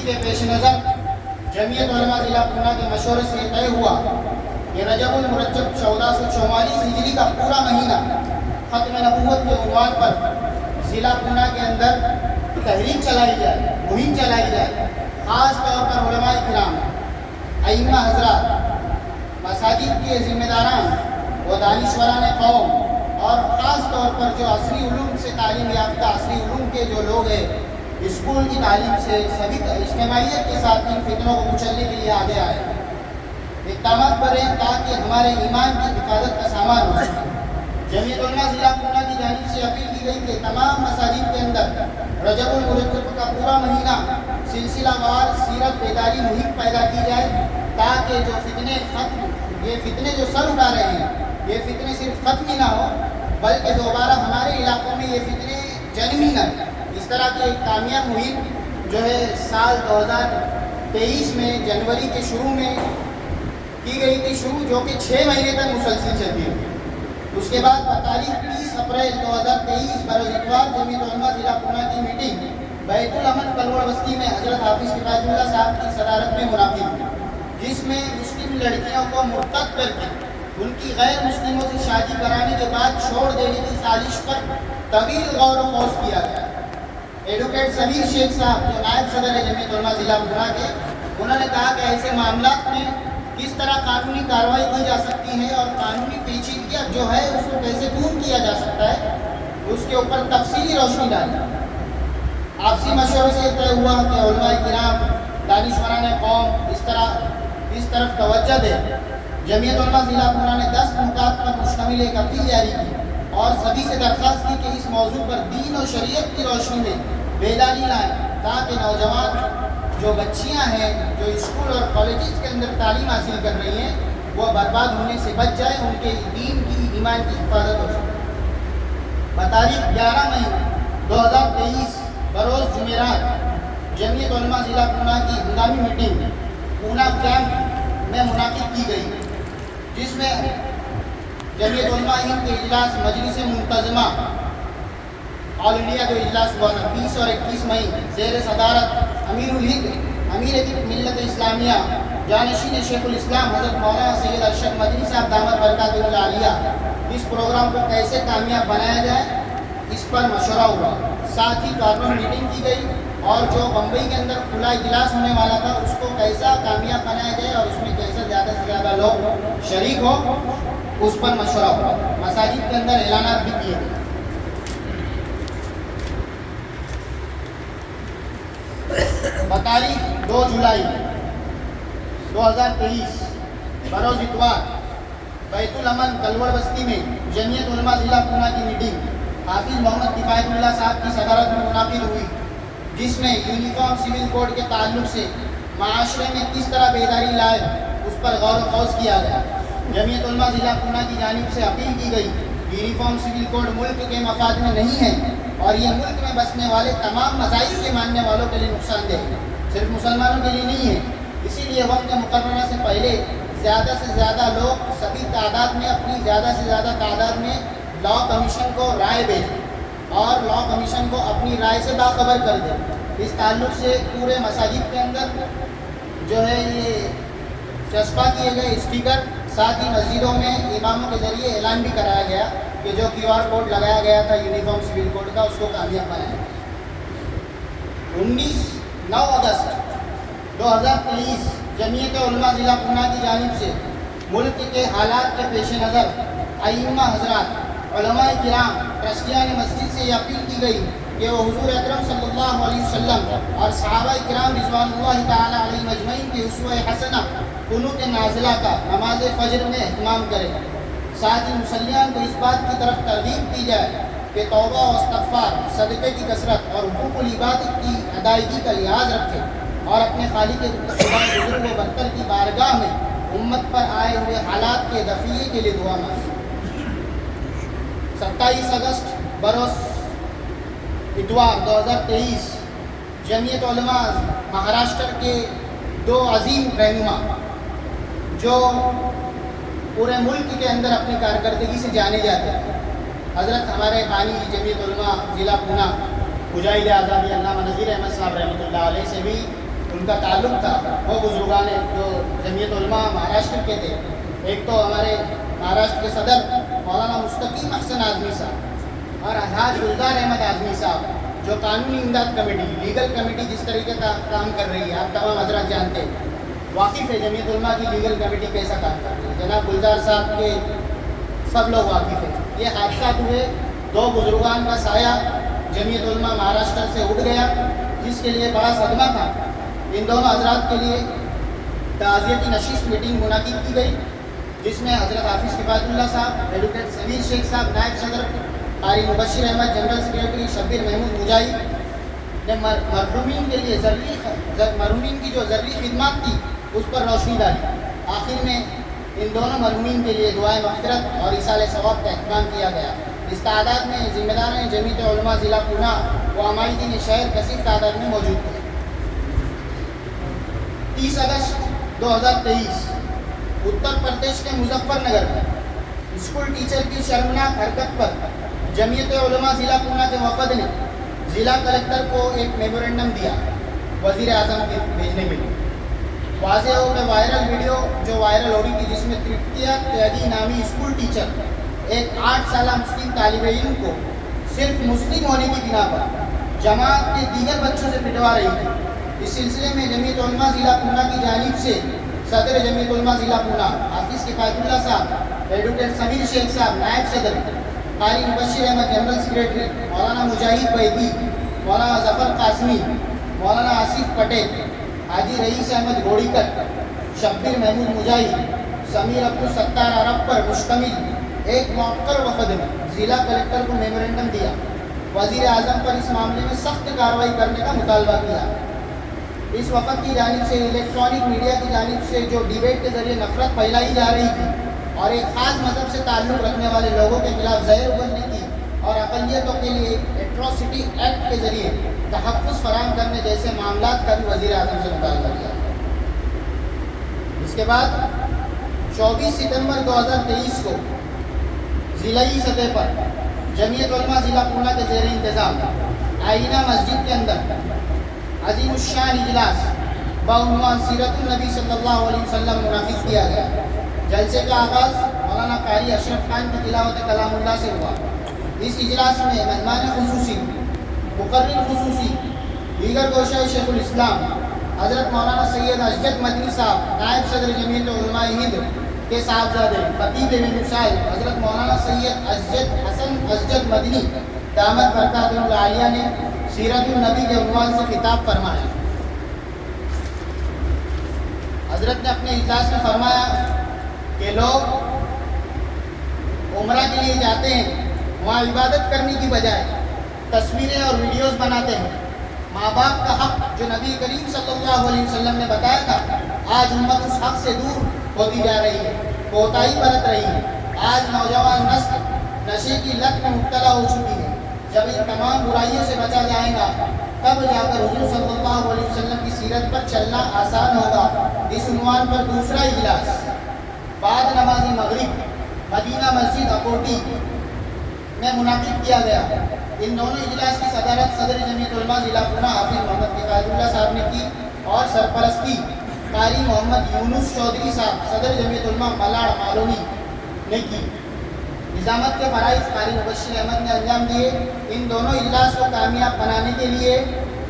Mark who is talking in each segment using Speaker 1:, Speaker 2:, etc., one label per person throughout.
Speaker 1: کے پیش نظر جمعیت علماء ضلع پونا کے مشورے سے طے ہوا کہ رجب المرجب 1444 ہجری کا پورا مہینہ ختم نبوت کے عنوان پر ضلع پونا کے اندر تحریک چلائی جائے، مہم چلائی جائے۔ خاص طور پر علماء کرام، ائمہ حضرات، مساجد کے ذمہ داران و دانشوران قوم، اور خاص طور پر جو عصری علوم سے تعلیم یافتہ عصری علوم کے جو لوگ ہیں، اسکول کی تعلیم سے سبھی اجتماعیت کے ساتھ ان فتنوں کو کچلنے کے لیے آگے آئے، اقدامات کریں تاکہ ہمارے ایمان کی حفاظت کا سامان ہو سکے۔ جمعیت علماء ضلع پونا کی جانب سے اپیل کی گئی کہ تمام مساجد کے اندر رجب المرجب کا پورا مہینہ سلسلہ وار سیرت بیداری مہم پیدا کی جائے، تاکہ جو فتنے جو سر اٹھا رہے ہیں، یہ فتنے صرف ختم ہی نہ ہو بلکہ دوبارہ ہمارے علاقوں میں یہ فتنے جنمی نہ۔ اس طرح کی ایک کامیاب مہم جو ہے سال 2023 میں جنوری کے شروع میں کی گئی تھی جو کہ 6 مہینے تک مسلسل چلتی ہے۔ اس کے بعد بتاریخ 30 اپریل 2023 بروز اتوار جمعیت علماء ضلع پونا کی میٹنگ بیت الامن کلوڑ بستی میں حضرت حافظ کفایت اللہ صاحب کی صدارت میں منعقد ہوئی، جس میں مسلم لڑکیوں کو مرتد کر کے ان کی غیر مسلموں سے شادی کرانے کے بعد چھوڑ دینے کی سازش پر طویل غور و خوض کیا گیا۔ ایڈوکیٹ سمیر شیخ صاحب جو نائب صدر ہے جمعیت علماء ضلع پونا کے، انہوں نے کہا کہ ایسے معاملات میں کس طرح قانونی کارروائی کی جا سکتی ہے اور قانونی پیچیدگیاں جو ہے اس کو کیسے دور کیا جا سکتا ہے، اس کے اوپر تفصیلی روشنی ڈالی۔ آپسی مشورے سے طے ہوا کہ علماء کرام، دانشوران قوم اس طرف توجہ دے۔ جمعیت علماء ضلع پونا نے 10 نکات پر مشتمل ایک اپیل جاری کی اور سبھی سے درخواست کی کہ اس موضوع پر دین و شریعت کی روشنی میں بیداری لائیں، تاکہ نوجوان جو بچیاں ہیں جو اسکول اور کالجز کے اندر تعلیم حاصل کر رہی ہیں وہ برباد ہونے سے بچ جائیں، ان کے دین کی ایمان کی حفاظت ہو سکے۔ بتاریخ 11 مئی 2023 بروز جمعرات جمعیت علماء ضلع پونا کی ہنگامی میٹنگ پونا کیمپ میں منعقد کی گئی، جس میں جمعیت علماء ہند کے اجلاس مجلس منتظمہ آل انڈیا جو اجلاس ہوا تھا 20 اور 21 مئی زیر صدارت امیر الہند امیر ملت اسلامیہ جانشین شیخ الاسلام حضرت مولانا سید ارشد مدنی صاحب دامت برکاتہ العالیہ، اس پروگرام کو کیسے کامیاب بنایا جائے اس پر مشورہ ہوا۔ ساتھ ہی کارنر میٹنگ کی گئی اور جو بمبئی کے اندر کھلا اجلاس ہونے والا تھا اس کو کیسا کامیاب بنایا جائے اور اس میں کیسے زیادہ سے زیادہ لوگ شریک ہو اس پر مشورہ ہوا۔ مساجد کے اندر اعلانات بھی کیے گئے۔ بتاریخ 2 جولائی 2023 بروز اتوار بیت الامن کلوڑ بستی میں جمعیت علماء ضلع پونا کی میٹنگ حافظ محمد کفایت اللہ صاحب کی صدارت میں منعقد ہوئی، جس میں یونیفارم سول کوڈ کے تعلق سے معاشرے میں کس طرح بیداری لائے اس پر غور و خوض کیا گیا۔ جمعیت علماء ضلع پونا کی جانب سے اپیل کی گئی یونیفارم سول کوڈ ملک کے مفاد میں نہیں ہے اور یہ ملک میں بسنے والے تمام مذاہب کے ماننے والوں کے لیے نقصان دہ ہے، صرف مسلمانوں کے لیے نہیں ہے۔ اسی لیے وقت مقررہ سے پہلے زیادہ سے زیادہ لوگ سبھی تعداد میں اپنی زیادہ سے زیادہ تعداد میں لاء کمیشن کو رائے بھیجیں اور لاء کمیشن کو اپنی رائے سے باخبر کر دیں۔ اس تعلق سے پورے مساجد کے اندر جو ہے یہ چسپاں کیے گئے اسٹیکر، ساتھ ہی مسجدوں میں اماموں کے ذریعے اعلان بھی کرایا گیا کہ جو QR کوڈ لگایا گیا تھا یونیفارم سول کوڈ کا اس کو کامیاب بنائیں۔ 9 اگست 2023 جمعیت علماء ضلع پونا کی جانب سے ملک کے حالات کے پیش نظر ائمہ حضرات، علماء کرام، ٹرسٹیان مسجد سے یہ اپیل کی گئی کہ وہ حضور اکرم صلی اللہ علیہ وسلم اور صحابہ کرام رضوان اللہ تعالیٰ علیہ مجمعین کی اسوہ حسنہ قنوت نازلہ کا نماز فجر میں اہتمام کریں۔ ساتھ ہی مسلیان کو اس بات کی طرف ترغیب کی جائے کہ توبہ و استغفار، صدقے کی کثرت اور حقوق العبادت کی ادائیگی کا لحاظ رکھیں اور اپنے خالق بزرگ و برتر کی بارگاہ میں امت پر آئے ہوئے حالات کے دفعے کے لیے دعا مانگیں۔ 27 اگست بروز اتوار 2023 جمعیت علماء مہاراشٹر کے 2 عظیم رہنما جو پورے ملک کے اندر اپنی کارکردگی سے جانے جاتے ہیں، حضرت ہمارے بانی جمعیت علماء ضلع پونا مجاہد آزادی علامہ نذیر احمد صاحب رحمۃ اللہ علیہ سے بھی ان ان کا تعلق تھا وہ بزرگان جو جمعیت علماء مہاراشٹر کے تھے. ایک تو ہمارے مہاراشٹر کے صدر مولانا مستقیم احسن اعظمی صاحب اور الحاج گلزار احمد اعظمی صاحب جو قانونی امداد کمیٹی لیگل کمیٹی جس طریقے کا کام کر رہی ہے آپ تمام حضرات جانتے ہیں, واقف ہے جمعیت علماء کی لیگل کمیٹی کیسا کام کرتی ہے. جناب گلزار صاحب کے سب لوگ واقف ہیں. یہ حادثات ہوئے, 2 بزرگان کا سایہ جمعیت علماء مہاراشٹر سے اٹھ گیا جس کے لیے بڑا صدمہ تھا. ان دونوں حضرات کے لیے تعزیتی نشست میٹنگ منعقد کی گئی جس میں حضرت حافظ کفایت اللہ صاحب, ایڈوکیٹ سمیر شیخ صاحب نائب صدر, قاری مبشر احمد جنرل سیکریٹری, شبیر محمود مجاہد نے مرحومین کے لیے مرحومین کی جو ذرعی خدمات تھی اس پر روشنی ڈالی. آخر میں ان دونوں مرحومین کے لیے دعائے مغفرت اور ایصال ثواب کا اہتمام کیا گیا. اس تعداد میں ذمہ داران جمعیت علماء ضلع پونا و عمائدین شہر کثیر تعداد میں موجود تھے. 30 اگست 2023 اتر پردیش کے مظفر نگر میں اسکول ٹیچر کی شرمناک حرکت پر جمعیت علماء ضلع پونا کے وفد نے ضلع کلکٹر کو ایک میمورنڈم دیا وزیر اعظم کے بھیجنے کے لیے. واضح ہو کہ وائرل ویڈیو جو وائرل ہو رہی تھی جس میں ترپتیا تیادی نامی اسکول ٹیچر ایک 8 سالہ مسلم طالب علم کو صرف مسلم ہونے کی بنا پر جماعت کے دیگر بچوں سے پٹوا رہی تھی. اس سلسلے میں جمعیت علماء ضلع پونا کی جانب سے صدر جمعیت علماء ضلع پونا حافظ کفایت اللہ صاحب, ایڈوکیٹ سمیر شیخ صاحب نائب صدر, قاری مبشر احمد جنرل سیکریٹری, مولانا مجاہد بیدی, مولانا ظفر قاسمی, مولانا آصف پٹیل, حاجی رئیس احمد گوڑیکر, شبیر محمود مجاہد, سمیر عبدالستار عرب پر مشتمل ایک موقر وفد نے ضلع کلکٹر کو میمورنڈم دیا. وزیر اعظم پر اس معاملے میں سخت کارروائی کرنے کا مطالبہ کیا. اس وفد کی جانب سے الیکٹرانک میڈیا کی جانب سے جو ڈیبیٹ کے ذریعے نفرت پھیلائی جا رہی تھی اور ایک خاص مذہب سے تعلق رکھنے والے لوگوں کے خلاف زہر ابلنے کی اور اقلیتوں کے لیے ایٹروسٹی ایکٹ کے ذریعے تحفظ فراہم کرنے جیسے معاملات کا بھی وزیر اعظم سے مطالبہ کیا. اس کے بعد 24 ستمبر 2023 کو ضلعی سطح پر جمعیت علماء ضلع پونا کے زیر انتظام آئینہ مسجد کے اندر عظیم الشان اجلاس بعنوان سیرت النبی صلی اللہ علیہ وسلم منعقد کیا گیا. جلسے کا آغاز مولانا قاری اشرف خان کی تلاوت کلام اللہ سے ہوا. اس اجلاس میں مہمان خصوصی, مقرر خصوصی, دیگر گوشہ شیخ الاسلام حضرت مولانا سید اسجد مدنی صاحب نائب صدر جمعیت علماء ہند کے صاحبزادے خطیب وصال حضرت مولانا سید اسجد حسن اسجد مدنی دامت برکاتہ العالیہ نے سیرت النبی کے عنوان سے خطاب فرمایا. حضرت نے اپنے اجلاس میں فرمایا کہ لوگ عمرہ کے لیے جاتے ہیں, وہاں عبادت کرنے کی بجائے تصویریں اور ویڈیوز بناتے ہیں. ماں باپ کا حق جو نبی کریم صلی اللہ علیہ وسلم نے بتایا تھا, آج امت اس حق سے دور ہوتی جا رہی ہے, کوتاہی برت رہی ہے. آج نوجوان نسل نشے کی لت میں مبتلا ہو چکی ہے. جب ان تمام برائیوں سے بچا جائے گا تب جا کر حضور صلی اللہ علیہ وسلم کی سیرت پر چلنا آسان ہوگا. اس عنوان پر دوسرا اجلاس بعد نماز مغرب مدینہ مسجد اکوٹی میں منعقد کیا گیا. ان دونوں اجلاس کی صدارت صدر جمعیت علماء ضلع پونا حافظ محمد کفایت اللہ صاحب نے کی اور سرپرستی قاری محمد یونس چودھری صاحب صدر جمعیت علماء ملاڑ مالونی نے کی. نظامت کے فرائض قاری مبشر احمد نے انجام دیے. ان دونوں اجلاس کو کامیاب بنانے کے لیے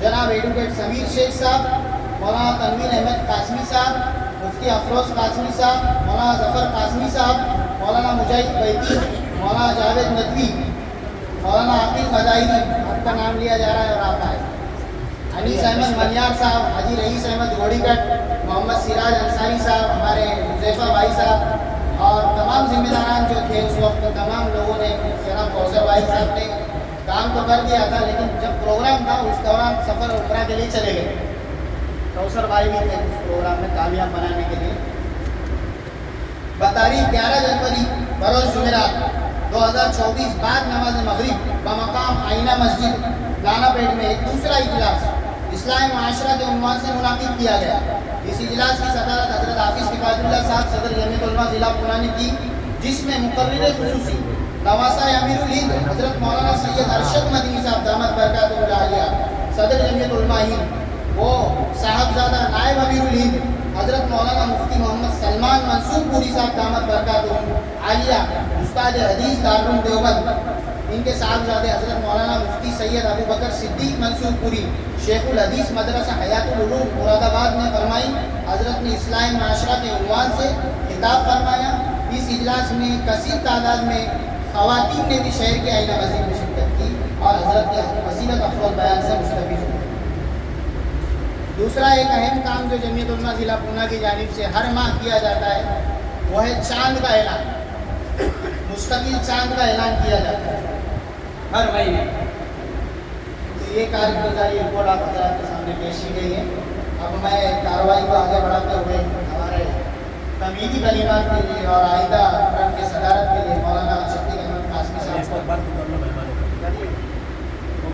Speaker 1: جناب ایڈوکیٹ سمیر شیخ صاحب, مولانا تنویر احمد قاسمی صاحب, مفتی افروز قاسمی صاحب, مولانا ظفر قاسمی صاحب, مولانا مجاہد بیتی, مولانا جاوید ندوی, مولانا عقیل مظاہری, آپ کا نام لیا جا رہا ہے اور آپ آئے, انیس احمد منیار صاحب, حاجی رئیس احمد گوڑیکٹ, محمد سراج انصاری صاحب, ہمارے حذیفہ بھائی صاحب اور تمام ذمہ داران جو تھے اس وقت تمام لوگوں نے. جناب کوثر بھائی صاحب نے کام تو کر دیا تھا لیکن جب پروگرام تھا اس دوران سفر عمرہ کے لیے چلے گئے. کوثر بھائی بھی تھے اس پروگرام میں کامیاب بنانے کے لیے. بتاریخ 11 جنوری بروز جمعرات 2024 بعد نماز مغرب بمقام آئینہ مسجد لانا پیٹ میں ایک دوسرا اجلاس اسلامی معاشرہ کے عنوان سے منعقد کیا گیا. اس اجلاس کی صدارت حضرت حافظ کفایت اللہ صاحب صدر جمعیت علماء ضلع پونا نے کی, جس میں مقرر خصوصی نواسہ امیر الہند حضرت مولانا سید ارشد مدنی صاحب دامت برکاتہ العالیہ صدر جمعیت علماء ہند, وہ صاحبزادہ مولانا مفتی محمد سلمان منصور پوری صاحب دامت برکاتہم عالیہ استاد حدیث دارالعلوم دیوبند، ان کے صاحبزادے حضرت مولانا مفتی سید ابو بکر صدیق منصور پوری شیخ الحدیث مدرسہ حیات العلوم مراد آباد میں فرمائی۔ حضرت نے اصلاح معاشرہ کے عنوان سے خطاب فرمایا۔ اس اجلاس میں کثیر تعداد میں خواتین نے بھی شہر کے آئینہ مسجد میں شرکت کی اور حضرت کے فضیلت افروز بیان سے مستفید ہوئے۔ دوسرا ایک اہم کام جو جمعیت علماء ضلع پونہ کی جانب سے ہر ماہ کیا جاتا ہے وہ ہے چاند کا اعلان۔ مستقل چاند کا اعلان کیا جاتا ہے ہر مہینے۔ تو یہ کارگزاری رپورٹ آپ حضرات کے سامنے پیش کی گئی ہے۔ اب میں کارروائی کو آگے بڑھاتے ہوئے ہمارے تمہیدی کلمات کے لیے اور آئندہ پروگرام کی صدارت کے لیے مولانا شفیق احمد قاسمی صاحب کو